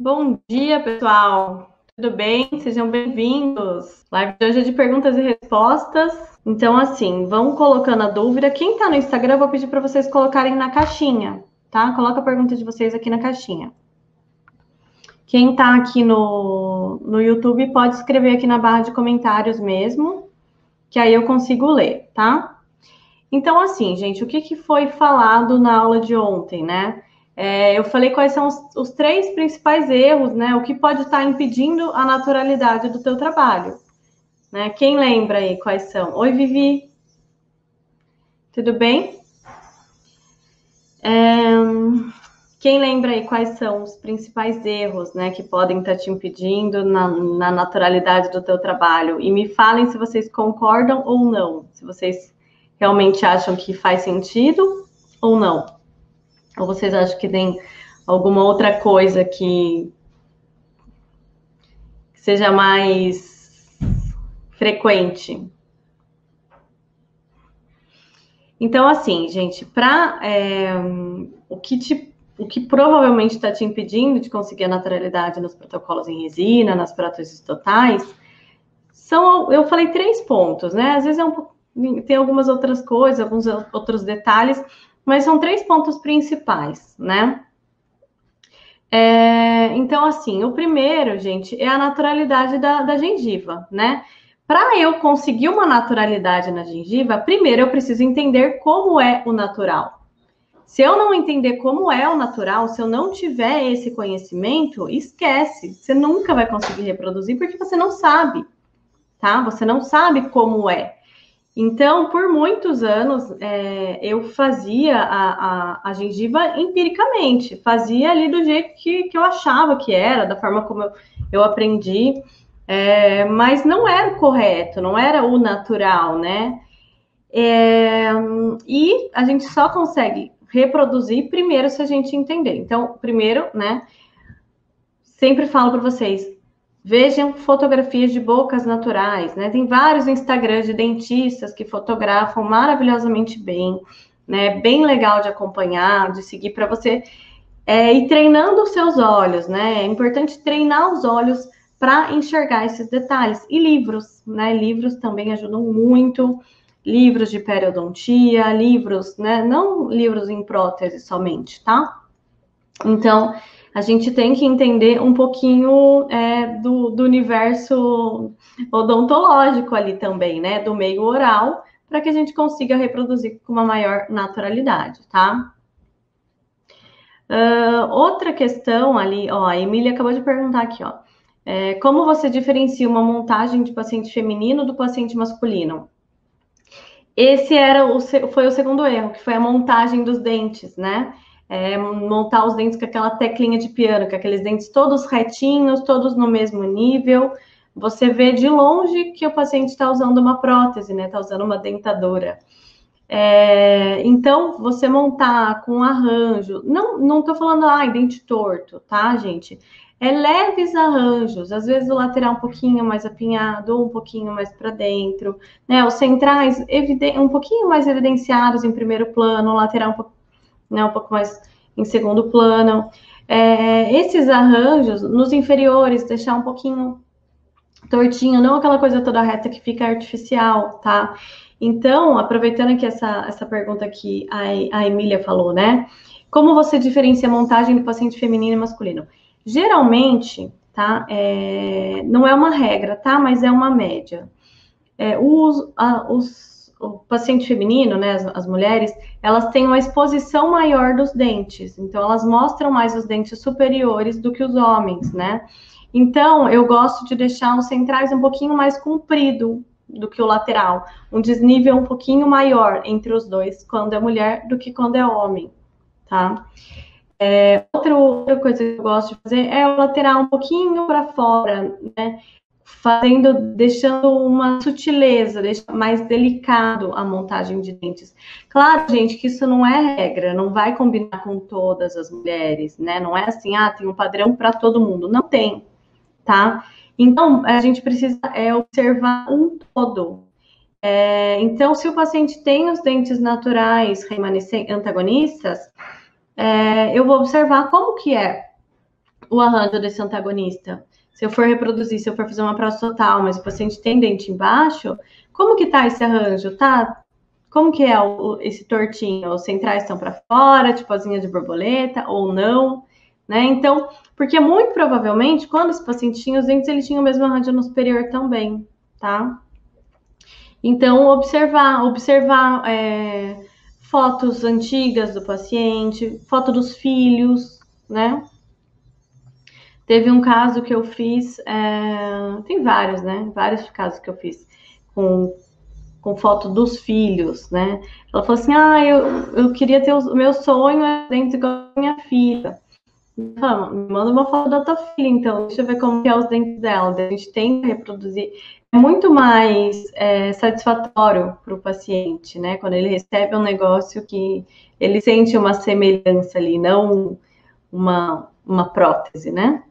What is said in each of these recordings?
Bom dia, pessoal. Tudo bem? Sejam bem-vindos. Live de hoje é de perguntas e respostas. Então, assim, vão colocando a dúvida. Quem está no Instagram, eu vou pedir para vocês colocarem na caixinha, tá? Coloca a pergunta de vocês aqui na caixinha. Quem está aqui no YouTube pode escrever aqui na barra de comentários mesmo, que aí eu consigo ler, tá? Então, assim, gente, o que foi falado na aula de ontem, né? Eu falei quais são os três principais erros, né? O que pode estar impedindo a naturalidade do teu trabalho, né? Quem lembra aí quais são? Oi, Vivi, tudo bem? Quem lembra aí quais são os principais erros, né, que podem estar te impedindo na naturalidade do teu trabalho? E me falem se vocês concordam ou não, se vocês realmente acham que faz sentido ou não. Ou vocês acham que tem alguma outra coisa que seja mais frequente? Então, assim, gente, o que provavelmente está te impedindo de conseguir a naturalidade nos protocolos em resina, nas próteses totais, eu falei três pontos, né? Às vezes tem algumas outras coisas, alguns outros detalhes, mas são três pontos principais, né? Então, assim, o primeiro, gente, é a naturalidade da gengiva, né? Para eu conseguir uma naturalidade na gengiva, primeiro eu preciso entender como é o natural. Se eu não entender como é o natural, se eu não tiver esse conhecimento, esquece. Você nunca vai conseguir reproduzir porque você não sabe, tá? Você não sabe como é. Então, por muitos anos, eu fazia a gengiva empiricamente, fazia ali do jeito que eu achava que era, da forma como eu aprendi, mas não era o correto, não era o natural, né? E a gente só consegue reproduzir primeiro se a gente entender. Então, primeiro, né, sempre falo para vocês, vejam fotografias de bocas naturais, né? Tem vários Instagrams de dentistas que fotografam maravilhosamente bem, né? Bem legal de acompanhar, de seguir para você ir treinando os seus olhos, né? É importante treinar os olhos para enxergar esses detalhes. E livros, né? Livros também ajudam muito. Livros de periodontia, livros, né? Não livros em prótese somente, tá? Então, a gente tem que entender um pouquinho do universo odontológico ali também, né? Do meio oral, para que a gente consiga reproduzir com uma maior naturalidade, tá? Outra questão ali, ó, a Emília acabou de perguntar aqui, ó. Como você diferencia uma montagem de paciente feminino do paciente masculino? Esse foi o segundo erro, que foi a montagem dos dentes, né? Montar os dentes com aquela teclinha de piano, com aqueles dentes todos retinhos, todos no mesmo nível. Você vê de longe que o paciente está usando uma prótese, né? Está usando uma dentadura. Então, você montar com arranjo, não tô falando, dente torto, tá, gente? Leves arranjos, às vezes o lateral um pouquinho mais apinhado, ou um pouquinho mais para dentro, né? Os centrais um pouquinho mais evidenciados em primeiro plano, o lateral um pouco mais em segundo plano. Esses arranjos, nos inferiores, deixar um pouquinho tortinho, não aquela coisa toda reta que fica artificial, tá? Então, aproveitando aqui essa pergunta que a Emília falou, né? Como você diferencia a montagem do paciente feminino e masculino? Geralmente, tá? Não é uma regra, tá? Mas é uma média. O paciente feminino, né, as mulheres, elas têm uma exposição maior dos dentes, então elas mostram mais os dentes superiores do que os homens, né? Então, eu gosto de deixar os centrais um pouquinho mais comprido do que o lateral, um desnível um pouquinho maior entre os dois, quando é mulher, do que quando é homem, tá? Outra coisa que eu gosto de fazer é o lateral um pouquinho para fora, né? Deixando uma sutileza, deixa mais delicado a montagem de dentes. Claro, gente, que isso não é regra, não vai combinar com todas as mulheres, né? Não é assim, tem um padrão para todo mundo. Não tem, tá? Então, a gente precisa observar um todo. Então, se o paciente tem os dentes naturais remanescentes antagonistas, eu vou observar como que é o arranjo desse antagonista. Se eu for reproduzir, se eu for fazer uma prótese total, mas o paciente tem dente embaixo, como que tá esse arranjo? Tá? Como que é esse tortinho? Os centrais estão para fora, tipo asinha de borboleta, ou não? Né? Então, porque muito provavelmente, quando esse paciente tinha os dentes, ele tinha o mesmo arranjo no superior também, tá? Então, observar fotos antigas do paciente, foto dos filhos, né? Teve um caso que eu fiz, tem vários, né? Vários casos que eu fiz com foto dos filhos, né? Ela falou assim, eu queria ter o meu sonho dentro igual a minha filha. Então, me manda uma foto da tua filha, então, deixa eu ver como que é os dentes dela. A gente tenta reproduzir. É muito mais satisfatório para o paciente, né? Quando ele recebe um negócio que ele sente uma semelhança ali, não uma prótese, né?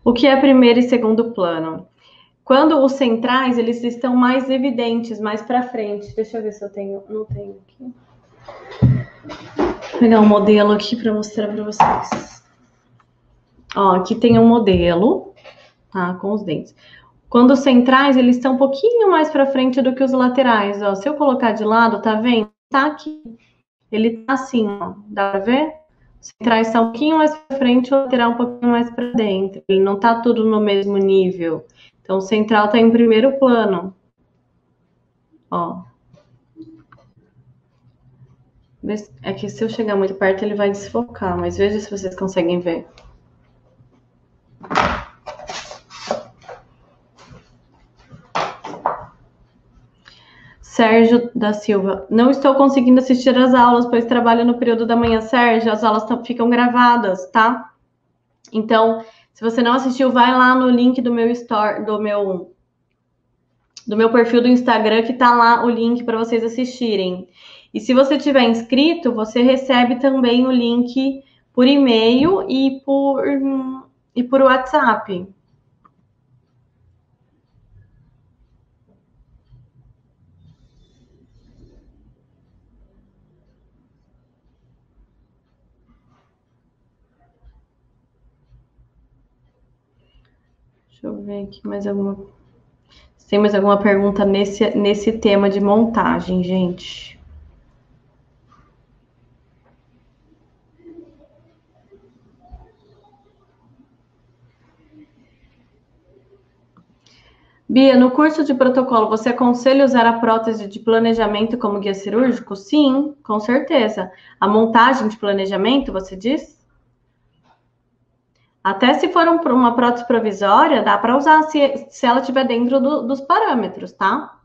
O que é primeiro e segundo plano? Quando os centrais, eles estão mais evidentes, mais para frente. Deixa eu ver se eu tenho. Não tenho aqui. Vou pegar um modelo aqui para mostrar para vocês. Ó, aqui tem um modelo, tá? Com os dentes. Quando os centrais, eles estão um pouquinho mais para frente do que os laterais. Ó, se eu colocar de lado, tá vendo? Tá aqui. Ele tá assim, ó. Dá para ver? Os centrais estão um pouquinho mais para frente, o lateral um pouquinho mais para dentro. Ele não tá tudo no mesmo nível. Então, o central tá em primeiro plano. Ó. É que se eu chegar muito perto, ele vai desfocar. Mas veja se vocês conseguem ver. Sérgio da Silva. Não estou conseguindo assistir às aulas, pois trabalho no período da manhã. Sérgio, as aulas ficam gravadas, tá? Então, se você não assistiu, vai lá no link do meu story, do meu perfil do Instagram, que tá lá o link para vocês assistirem. E se você tiver inscrito, você recebe também o link por e-mail e por WhatsApp. Deixa eu ver aqui mais alguma. Se tem mais alguma pergunta nesse tema de montagem, gente? Bia, no curso de protocolo, você aconselha usar a prótese de planejamento como guia cirúrgico? Sim, com certeza. A montagem de planejamento, você diz? Até se for uma prótese provisória, dá para usar se ela estiver dentro dos parâmetros, tá?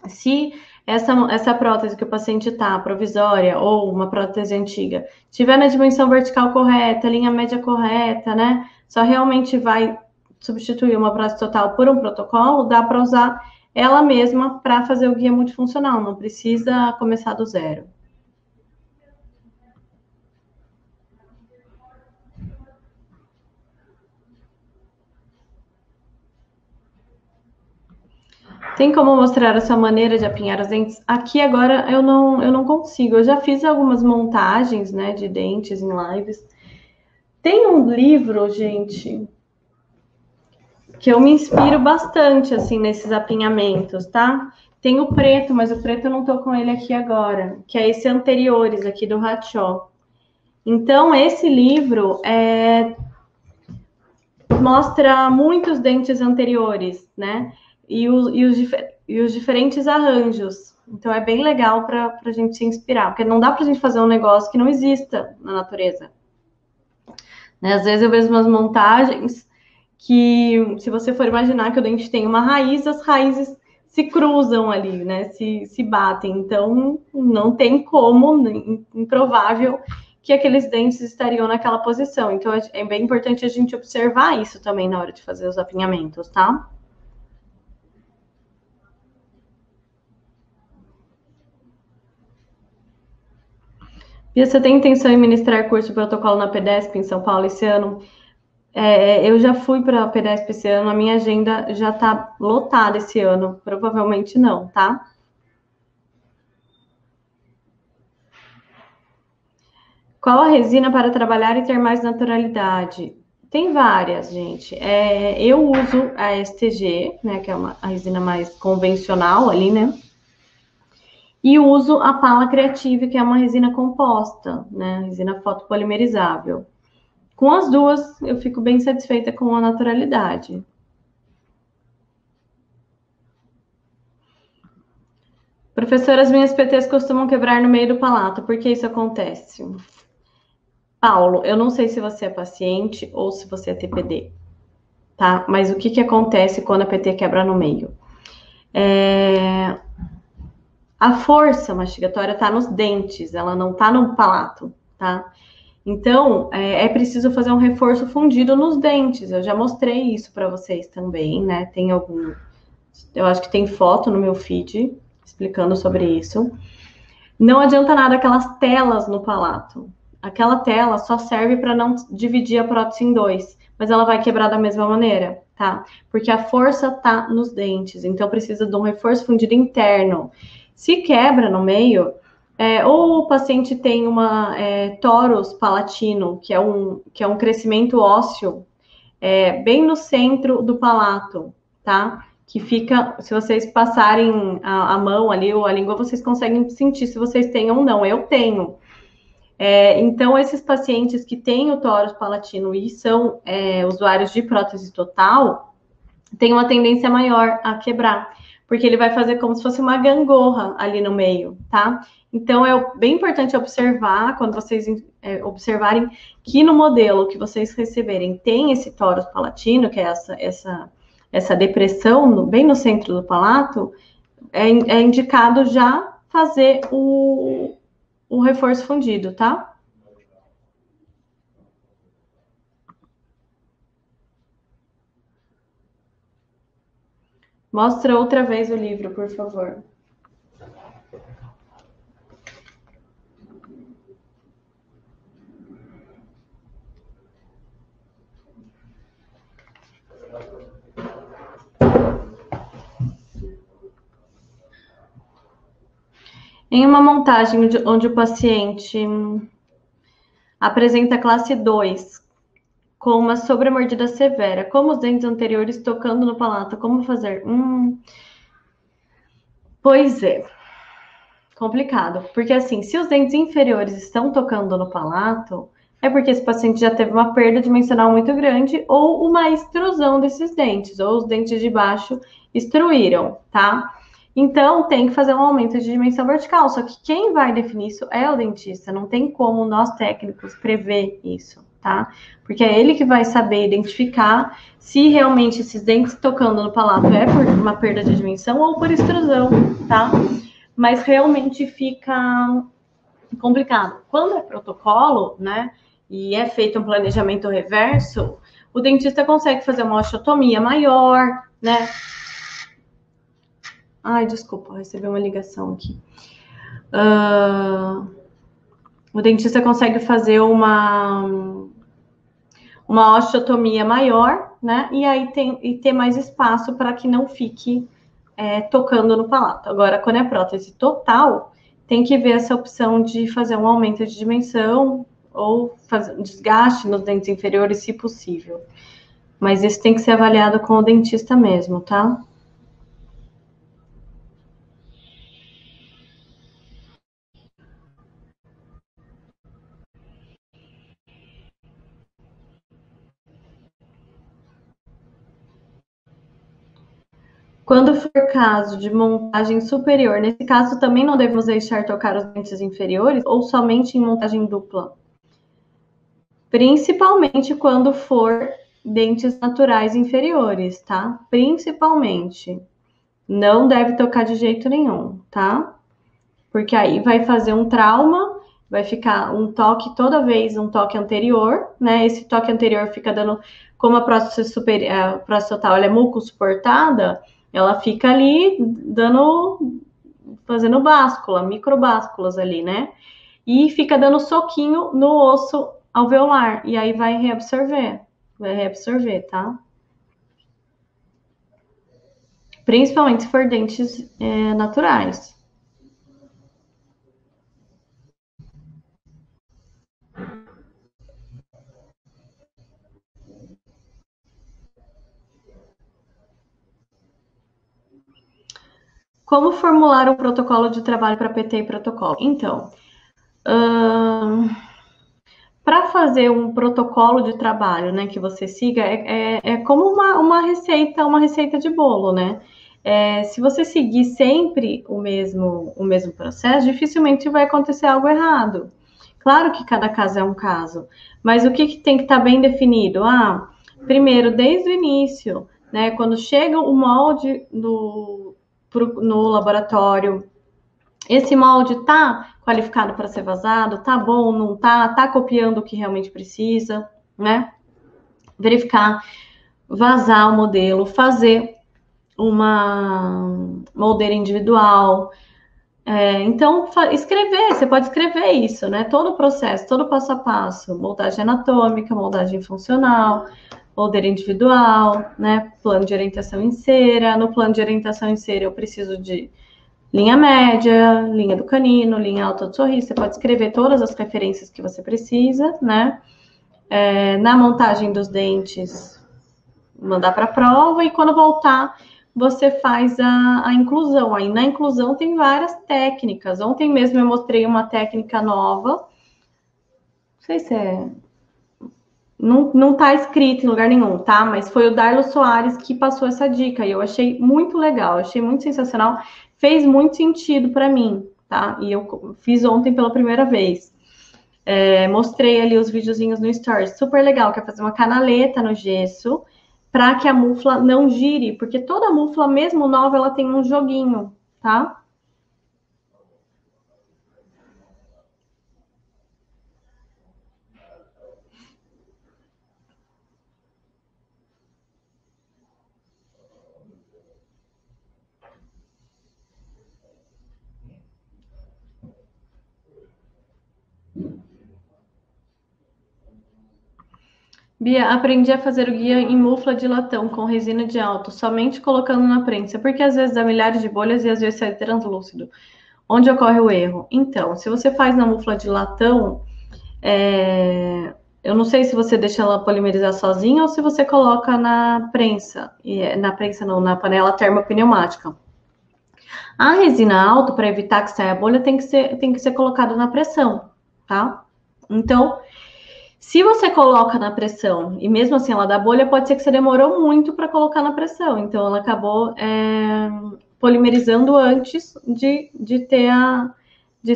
Se essa prótese que o paciente está, provisória ou uma prótese antiga, estiver na dimensão vertical correta, linha média correta, né? Só realmente vai substituir uma prótese total por um protocolo, dá para usar ela mesma para fazer o guia multifuncional, não precisa começar do zero. Tem como mostrar a sua maneira de apinhar os dentes? Aqui agora eu não consigo. Eu já fiz algumas montagens, né, de dentes em lives. Tem um livro, gente, que eu me inspiro bastante, assim, nesses apinhamentos, tá? Tem o preto, mas o preto eu não tô com ele aqui agora, que é esse Anteriores, aqui do Hatchó. Então, esse livro mostra muitos dentes anteriores, né? E os diferentes arranjos. Então, é bem legal para a gente se inspirar, porque não dá para a gente fazer um negócio que não exista na natureza. Né? Às vezes eu vejo umas montagens que, se você for imaginar que o dente tem uma raiz, as raízes se cruzam ali, né? Se batem. Então, não tem como, improvável, que aqueles dentes estariam naquela posição. Então, é bem importante a gente observar isso também na hora de fazer os apinhamentos, tá? Bia, você tem intenção em ministrar curso de protocolo na PDESP em São Paulo esse ano? Eu já fui para a PDESP esse ano, a minha agenda já está lotada esse ano. Provavelmente não, tá? Qual a resina para trabalhar e ter mais naturalidade? Tem várias, gente. Eu uso a STG, né, que é a resina mais convencional ali, né? E uso a Pala Creative, que é uma resina composta, né? Resina fotopolimerizável. Com as duas, eu fico bem satisfeita com a naturalidade. Professora, as minhas PTs costumam quebrar no meio do palato. Por que isso acontece? Paulo, eu não sei se você é paciente ou se você é TPD, tá? Mas o que que acontece quando a PT quebra no meio? A força mastigatória tá nos dentes, ela não tá no palato, tá? Então, é preciso fazer um reforço fundido nos dentes. Eu já mostrei isso para vocês também, né? Tem algum. Eu acho que tem foto no meu feed explicando sobre isso. Não adianta nada aquelas telas no palato. Aquela tela só serve para não dividir a prótese em dois, mas ela vai quebrar da mesma maneira, tá? Porque a força tá nos dentes, então precisa de um reforço fundido interno. Se quebra no meio, ou o paciente tem uma torus palatino, que é um crescimento ósseo bem no centro do palato, tá? Que fica, se vocês passarem a mão ali ou a língua, vocês conseguem sentir se vocês têm ou não. Eu tenho. Então, esses pacientes que têm o tórus palatino e são usuários de prótese total, têm uma tendência maior a quebrar, porque ele vai fazer como se fosse uma gangorra ali no meio, tá? Então, é bem importante observar, quando vocês observarem que no modelo que vocês receberem tem esse tórus palatino, que é essa depressão bem no centro do palato, é indicado já fazer o reforço fundido, tá? Mostra outra vez o livro, por favor. Em uma montagem onde o paciente apresenta classe 2 com uma sobremordida severa, como os dentes anteriores tocando no palato, como fazer? Pois é, complicado, porque assim, se os dentes inferiores estão tocando no palato, é porque esse paciente já teve uma perda dimensional muito grande ou uma extrusão desses dentes, ou os dentes de baixo extruíram, tá? Então, tem que fazer um aumento de dimensão vertical. Só que quem vai definir isso é o dentista. Não tem como nós técnicos prever isso, tá? Porque é ele que vai saber identificar se realmente esses dentes tocando no palato é por uma perda de dimensão ou por extrusão, tá? Mas realmente fica complicado. Quando é protocolo, né, e é feito um planejamento reverso, o dentista consegue fazer uma osteotomia maior, né? Ai, desculpa, recebi uma ligação aqui. O dentista consegue fazer uma osteotomia maior, né? E aí ter mais espaço para que não fique tocando no palato. Agora, quando é prótese total, tem que ver essa opção de fazer um aumento de dimensão ou fazer um desgaste nos dentes inferiores, se possível. Mas isso tem que ser avaliado com o dentista mesmo, tá? Quando for caso de montagem superior, nesse caso também não devemos deixar tocar os dentes inferiores ou somente em montagem dupla? Principalmente quando for dentes naturais inferiores, tá? Principalmente. Não deve tocar de jeito nenhum, tá? Porque aí vai fazer um trauma, vai ficar um toque toda vez, um toque anterior, né? Esse toque anterior fica dando, como a próstata superior, a próstata total ela é mucosuportada, ela fica ali dando, fazendo báscula, microbásculas ali, né? E fica dando soquinho no osso alveolar, e aí vai reabsorver, tá? Principalmente se for dentes naturais. Como formular um protocolo de trabalho para PT e protocolo? Então, para fazer um protocolo de trabalho, né, que você siga, é como uma receita de bolo, né? Se você seguir sempre o mesmo processo, dificilmente vai acontecer algo errado. Claro que cada caso é um caso, mas o que tem que estar bem definido? Primeiro, desde o início, né, quando chega o molde no laboratório, esse molde está qualificado para ser vazado, tá bom, não tá copiando o que realmente precisa, né? Verificar, vazar o modelo, fazer uma moldeira individual. Então, escrever, você pode escrever isso, né? Todo o processo, todo o passo a passo, moldagem anatômica, moldagem funcional, moldeira individual, né? Plano de orientação em cera. No plano de orientação em cera, eu preciso de linha média, linha do canino, linha alta do sorriso. Você pode escrever todas as referências que você precisa, né? Na montagem dos dentes, mandar para a prova, e quando voltar, você faz a inclusão. Aí na inclusão tem várias técnicas. Ontem mesmo eu mostrei uma técnica nova. Não sei se é. Não tá escrito em lugar nenhum, tá? Mas foi o Darlo Soares que passou essa dica e eu achei muito legal, achei muito sensacional, fez muito sentido para mim, tá? E eu fiz ontem pela primeira vez. Mostrei ali os videozinhos no Stories, super legal, que é fazer uma canaleta no gesso para que a mufla não gire, porque toda mufla, mesmo nova, ela tem um joguinho, tá? Bia, aprendi a fazer o guia em mufla de latão com resina de alto, somente colocando na prensa, porque às vezes dá milhares de bolhas e às vezes sai translúcido. Onde ocorre o erro? Então, se você faz na mufla de latão, eu não sei se você deixa ela polimerizar sozinha ou se você coloca na prensa, na prensa não, na panela termopneumática. A resina alto, para evitar que saia a bolha, tem que ser colocada na pressão, tá? Então, se você coloca na pressão e mesmo assim ela dá bolha, pode ser que você demorou muito para colocar na pressão. Então ela acabou polimerizando antes de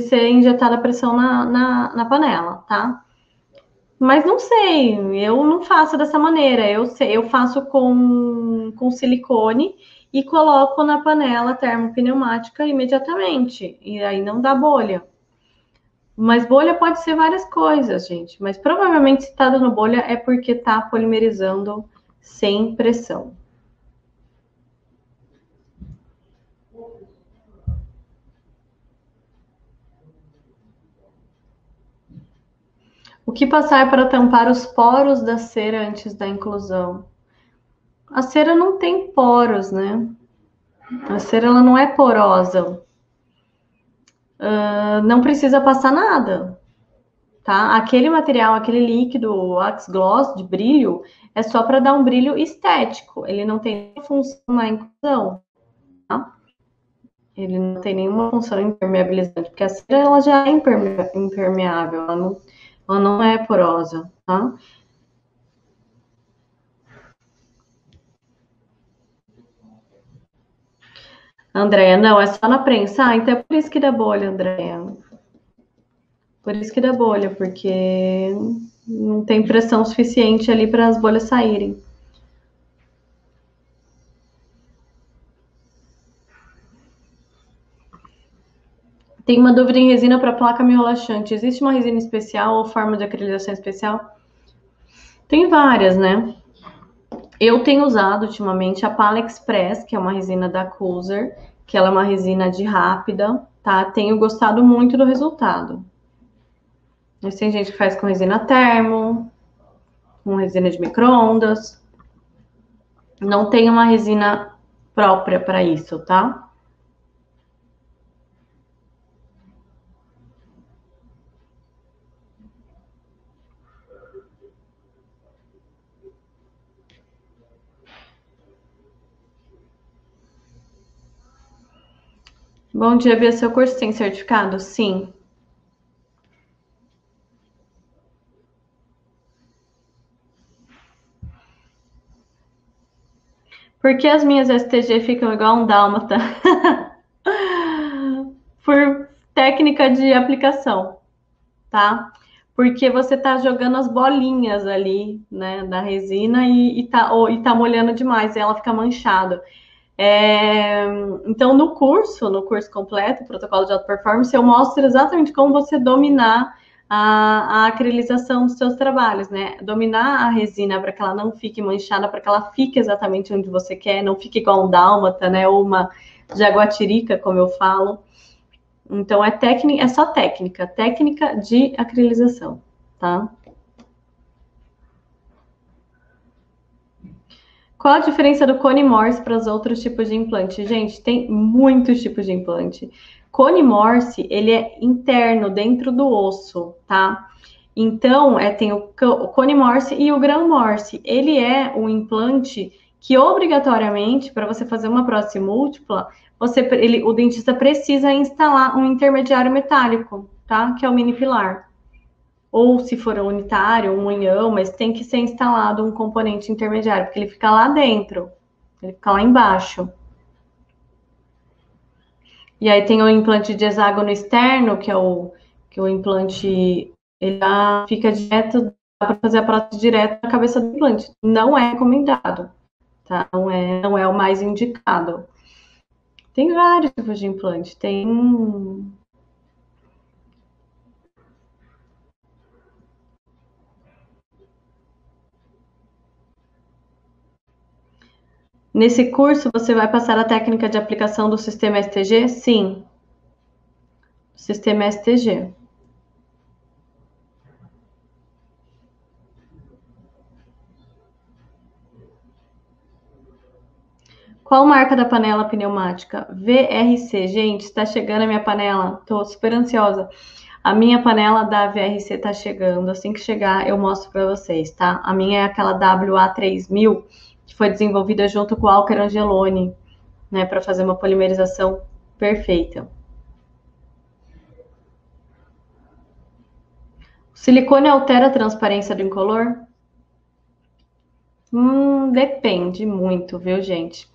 ser injetada a pressão na panela, tá? Mas não sei, eu não faço dessa maneira. Eu faço com silicone e coloco na panela termopneumática imediatamente. E aí não dá bolha. Mas bolha pode ser várias coisas, gente. Mas provavelmente se tá dando bolha é porque tá polimerizando sem pressão. O que passar para tampar os poros da cera antes da inclusão? A cera não tem poros, né? A cera ela não é porosa. Não precisa passar nada, tá? Aquele material, aquele líquido, o wax gloss de brilho, é só para dar um brilho estético. Ele não tem função na inclusão, tá? Ele não tem nenhuma função impermeabilizante, porque a cera ela já é impermeável, ela não é porosa, tá? Andréia, não, é só na prensa. Então é por isso que dá bolha, Andréia. Por isso que dá bolha, porque não tem pressão suficiente ali para as bolhas saírem. Tem uma dúvida em resina para placa miolaxante. Existe uma resina especial ou forma de acrilização especial? Tem várias, né? Eu tenho usado ultimamente a Pala Express, que é uma resina da Cooser, que ela é uma resina de rápida, tá? Tenho gostado muito do resultado. Mas tem gente que faz com resina termo, com resina de micro-ondas. Não tem uma resina própria para isso, tá? Bom dia, Bia. Seu curso tem certificado? Sim. Por que as minhas STG ficam igual um dálmata? Por técnica de aplicação, tá? Porque você tá jogando as bolinhas ali, né, da resina e tá molhando demais, e ela fica manchada. É, então, no curso completo, protocolo de alta performance, eu mostro exatamente como você dominar a acrilização dos seus trabalhos, né? Dominar a resina para que ela não fique manchada, para que ela fique exatamente onde você quer, não fique igual um dálmata, né? Ou uma jaguatirica, como eu falo. Então, é só técnica de acrilização, tá? Qual a diferença do cone Morse para os outros tipos de implante? Gente, tem muitos tipos de implante. Cone Morse, ele é interno, dentro do osso, tá? Então, tem o cone Morse e o Gram Morse. Ele é um implante que, obrigatoriamente, para você fazer uma prótese múltipla, o dentista precisa instalar um intermediário metálico, tá? Que é o mini pilar, ou se for unitário, um unhão, mas tem que ser instalado um componente intermediário, porque ele fica lá dentro, ele fica lá embaixo. E aí tem o implante de hexágono externo, que o implante ele fica direto, dá para fazer a prótese direto na cabeça do implante. Não é recomendado, tá? Não é o mais indicado. Tem vários tipos de implante, tem. Nesse curso, você vai passar a técnica de aplicação do sistema STG? Sim, sistema STG. Qual marca da panela pneumática? VRC. Gente, está chegando a minha panela. Tô super ansiosa. A minha panela da VRC tá chegando. Assim que chegar, eu mostro para vocês, tá? A minha é aquela WA3000, que foi desenvolvida junto com o Alker Angeloni, né, para fazer uma polimerização perfeita. O silicone altera a transparência do incolor? Depende muito, viu, gente?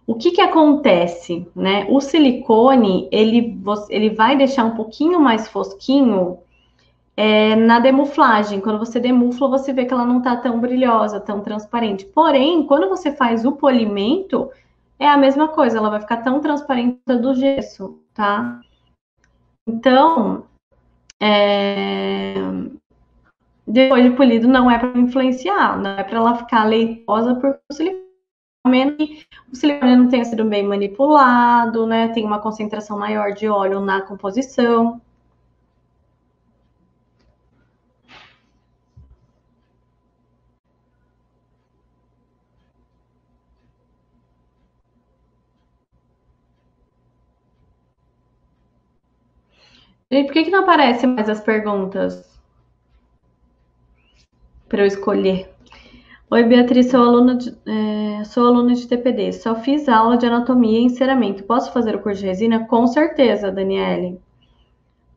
O que que acontece, né? O silicone, ele vai deixar um pouquinho mais fosquinho na demuflagem. Quando você demufla, você vê que ela não tá tão brilhosa, tão transparente. Porém, quando você faz o polimento, é a mesma coisa, ela vai ficar tão transparente do gesso, tá? Então, depois de polido, não é para influenciar, não é para ela ficar leitosa porque o silicone, menos que o silicone não tenha sido bem manipulado, né? Tem uma concentração maior de óleo na composição. E por que não aparecem mais as perguntas para eu escolher? Oi, Beatriz, sou aluna de TPD. Só fiz aula de anatomia e enceramento. Posso fazer o curso de resina? Com certeza, Daniele.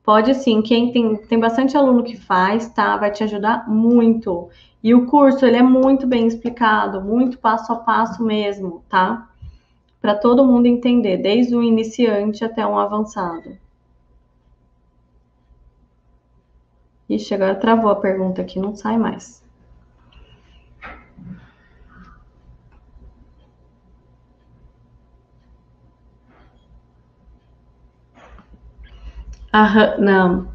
Pode sim. Tem bastante aluno que faz, tá? Vai te ajudar muito. E o curso, ele é muito bem explicado, muito passo a passo mesmo, tá? Para todo mundo entender, desde o iniciante até um avançado. Ixi, agora travou a pergunta aqui, não sai mais. Não.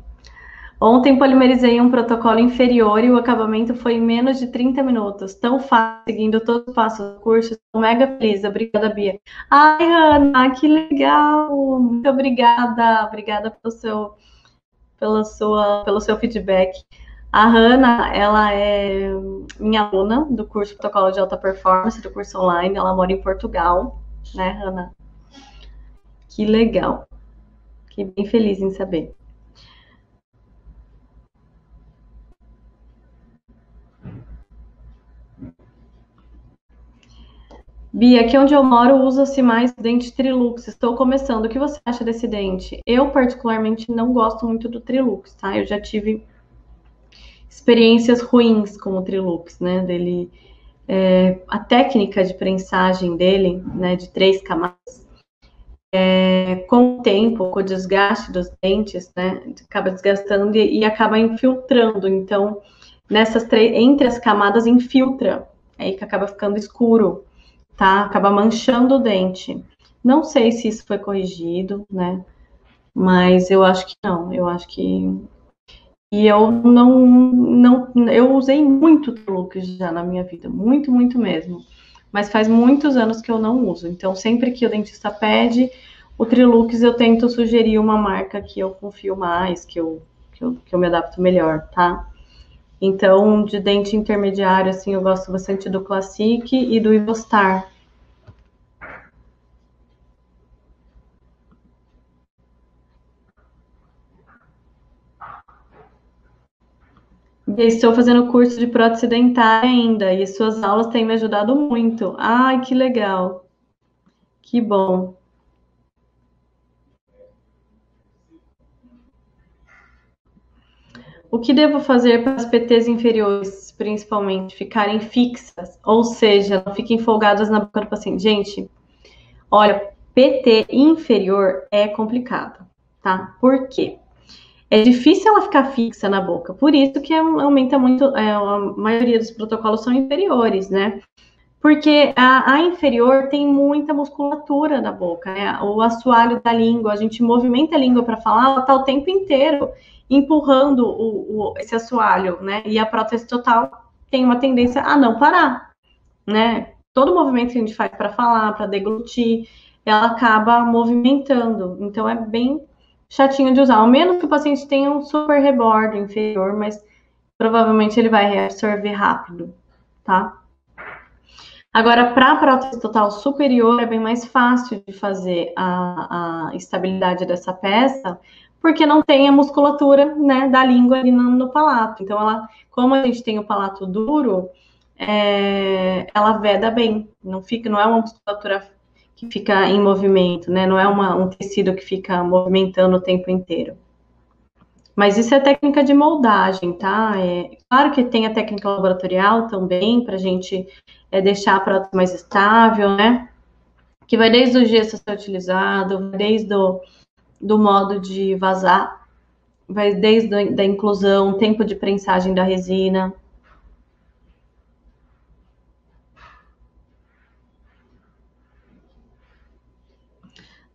Ontem polimerizei um protocolo inferior e o acabamento foi em menos de 30 minutos. Tão fácil, seguindo todos os passos do curso. Estou mega feliz. Obrigada, Bia. Ai, Ana, que legal. Muito obrigada. Obrigada pelo seu feedback. A Hanna, ela é minha aluna do curso Protocolo de Alta Performance, do curso online. Ela mora em Portugal, né, Hanna? Que legal. Fiquei bem feliz em saber. Bia, aqui onde eu moro usa-se mais dente Trilux. Estou começando. O que você acha desse dente? Eu, particularmente, não gosto muito do Trilux, tá? Eu já tive experiências ruins com o Trilux, né? Dele, a técnica de prensagem dele, né, de 3 camadas, com o tempo, com o desgaste dos dentes, né, acaba desgastando e acaba infiltrando. Então, entre as camadas infiltra, aí que acaba ficando escuro, tá? Acaba manchando o dente. Não sei se isso foi corrigido, né? Mas eu acho que não. Eu acho que e eu não, eu usei muito Trilux já na minha vida, muito, muito mesmo. Mas faz muitos anos que eu não uso. Então, sempre que o dentista pede o Trilux, eu tento sugerir uma marca que eu confio mais, que eu me adapto melhor, tá? Então, de dente intermediário, assim, eu gosto bastante do Classic e do Ivostar. E estou fazendo curso de prótese dentária ainda, e suas aulas têm me ajudado muito. Ai, que legal, que bom. O que devo fazer para as PTs inferiores, principalmente, ficarem fixas? Ou seja, não fiquem folgadas na boca do paciente. Gente, olha, PT inferior é complicado, tá? Por quê? É difícil ela ficar fixa na boca, por isso que aumenta muito, a maioria dos protocolos são inferiores, né? Porque a inferior tem muita musculatura na boca, né? O assoalho da língua, a gente movimenta a língua para falar, ela está o tempo inteiro empurrando esse assoalho, né? E a prótese total tem uma tendência a não parar, né? Todo movimento que a gente faz para falar, para deglutir, ela acaba movimentando. Então é bem chatinho de usar, ao menos que o paciente tenha um super rebordo inferior, mas provavelmente ele vai reabsorver rápido, tá? Agora, para a prótese total superior, é bem mais fácil de fazer a estabilidade dessa peça, porque não tem a musculatura, né, da língua ali no palato. Então, ela, como a gente tem o palato duro, ela veda bem, não é uma musculatura que fica em movimento, né? Não é um tecido que fica movimentando o tempo inteiro. Mas isso é técnica de moldagem, tá? Claro que tem a técnica laboratorial também, para a gente deixar a prótese mais estável, né? Que vai desde o gesso a ser utilizado, desde do modo de vazar, vai desde da inclusão, tempo de prensagem da resina.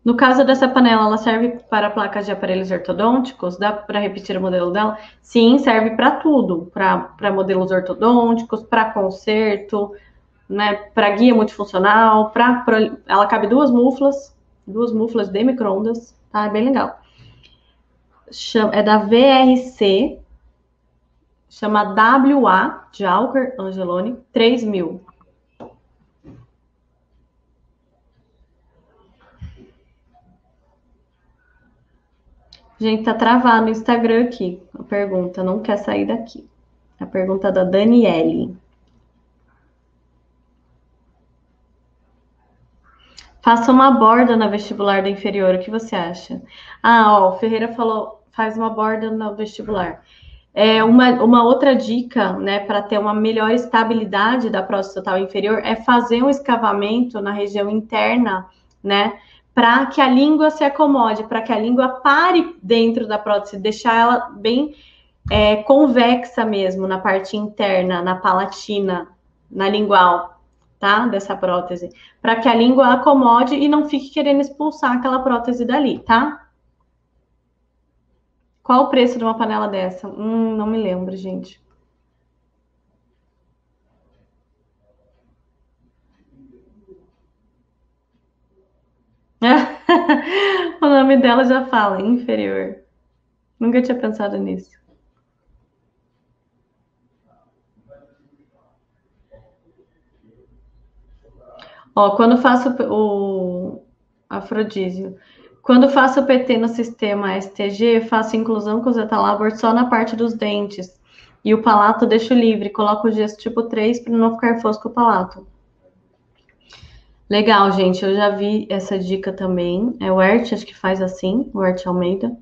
No caso dessa panela, ela serve para placas de aparelhos ortodônticos? Dá para repetir o modelo dela? Sim, serve para tudo, para modelos ortodônticos, para conserto, né, para guia multifuncional, ela cabe duas muflas de micro-ondas, tá? É bem legal. É da VRC, chama WA, de Alker Angeloni, 3000. Gente, tá travado no Instagram aqui. A pergunta não quer sair daqui. A pergunta da Daniele. Faça uma borda na vestibular do inferior, o que você acha? Ah, ó, o Ferreira falou, faz uma borda no vestibular. Uma outra dica, né, para ter uma melhor estabilidade da prótese total inferior é fazer um escavamento na região interna, né, para que a língua se acomode, para que a língua pare dentro da prótese, deixar ela bem convexa mesmo na parte interna, na palatina, na lingual, tá? Dessa prótese, para que a língua acomode e não fique querendo expulsar aquela prótese dali, tá? Qual o preço de uma panela dessa? Não me lembro, gente. O nome dela já fala, inferior. Nunca tinha pensado nisso. Ó, quando faço o afrodísio, quando faço o PT no sistema STG, faço inclusão com o Zetalabor só na parte dos dentes. E o palato deixo livre, coloco o gesso tipo 3 para não ficar fosco o palato. Legal, gente. Eu já vi essa dica também. É o Ert, acho que faz assim, o Ert Almeida.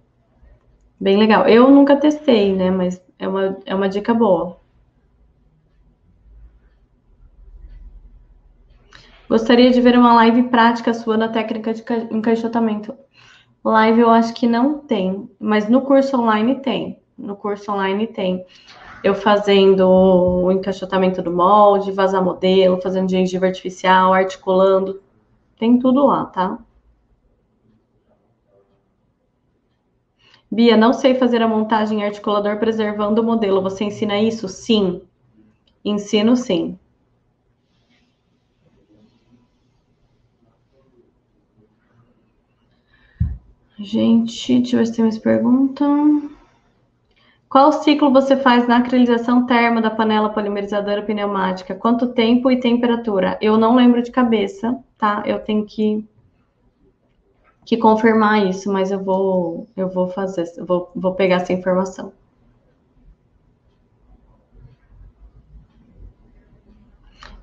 Bem legal. Eu nunca testei, né? Mas é uma dica boa. Gostaria de ver uma live prática sua na técnica de encaixotamento. Live eu acho que não tem, mas no curso online tem. No curso online tem. Eu fazendo o encaixotamento do molde, vazar modelo, fazendo gengiva artificial, articulando. Tem tudo lá, tá? Bia, não sei fazer a montagem em articulador preservando o modelo. Você ensina isso? Sim. Ensino sim. Gente, deixa eu ver se tem mais pergunta. Qual ciclo você faz na acrilização termo da panela polimerizadora pneumática? Quanto tempo e temperatura? Eu não lembro de cabeça, tá? Eu tenho que confirmar isso, mas eu vou fazer, vou pegar essa informação.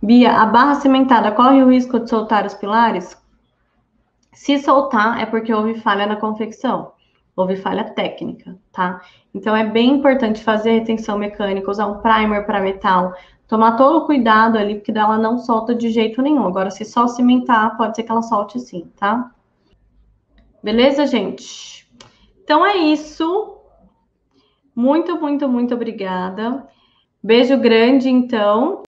Bia, a barra cimentada corre o risco de soltar os pilares? Se soltar, é porque houve falha na confecção, houve falha técnica, tá? Então é bem importante fazer retenção mecânica, usar um primer para metal, tomar todo o cuidado ali, porque ela não solta de jeito nenhum. Agora, se só cimentar, pode ser que ela solte sim, tá? Beleza, gente? Então é isso. Muito, muito, muito obrigada. Beijo grande, então.